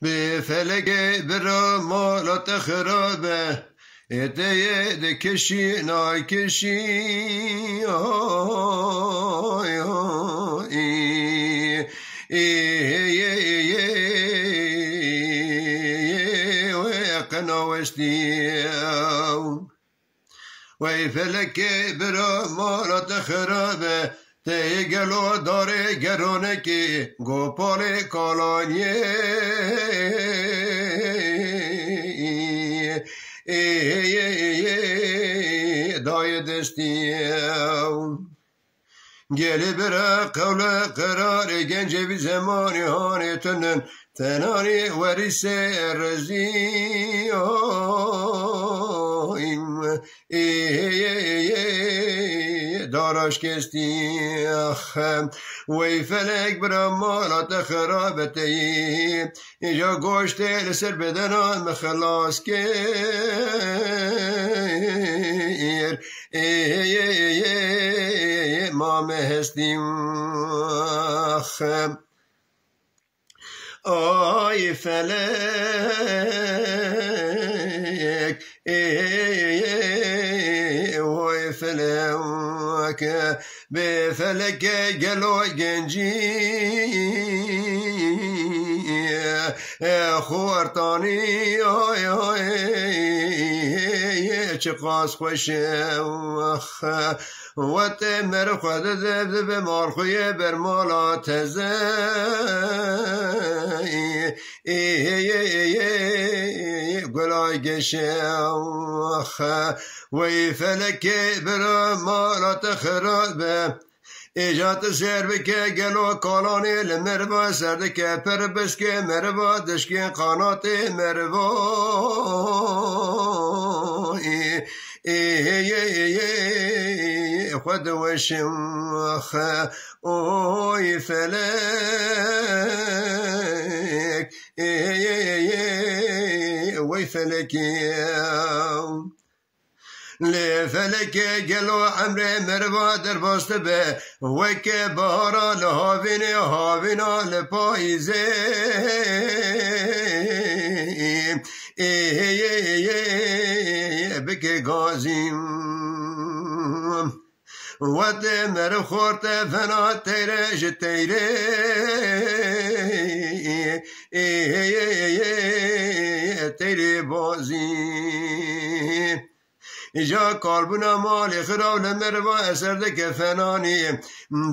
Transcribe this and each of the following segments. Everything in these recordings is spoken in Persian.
به فلک برا مالات خرابه اتیه ده کشی نای کشی آی آی قناوشتیو وی فلک برا مالات خرابه تی گلو داره گرونه که گوپال کالانیه دای دستیو گلی برا قول قرار گنج بی زمانی هانی تنن تنانی وریس رزی داراش کستی وی فلک برا مالات خرابتی اینجا گوشت لسر بدنان مخلاص کر ما مهستیم آی فلک وی فلک به فلک گلو گنجی خورتانی آی آی چه قاس خوشه و تمر خود دب به مارخوی بر مالا تزه گلای گشه وی فلک بر مالا تخرابه ایجاد سر بکه گلو کالانی لمروا سرد که پر بسکه مروا دشکه قانات مروا خود وشم اوی فلک وی فلکی لفلك قلو عمري مروا در باست به وك بارا لهاويني هاوينا لپايزي بك غازيم ود مر خورت فنا تيره جتيره تيره بازي ایجا کالبونا مالی خراو لمروا اثر دک فنانی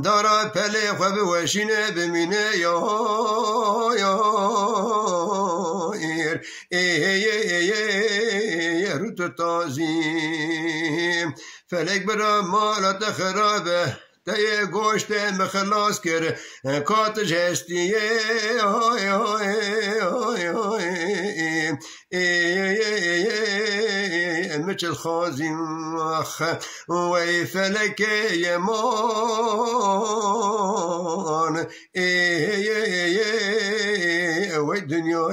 دارا پلی خواب وشینه بمینه یا ایر رو تو تازیم فلک برا مالات خرابه تای گوشت مخلاص کر کاتش هستیه مثل خازم وی فلک یمان وی دنیا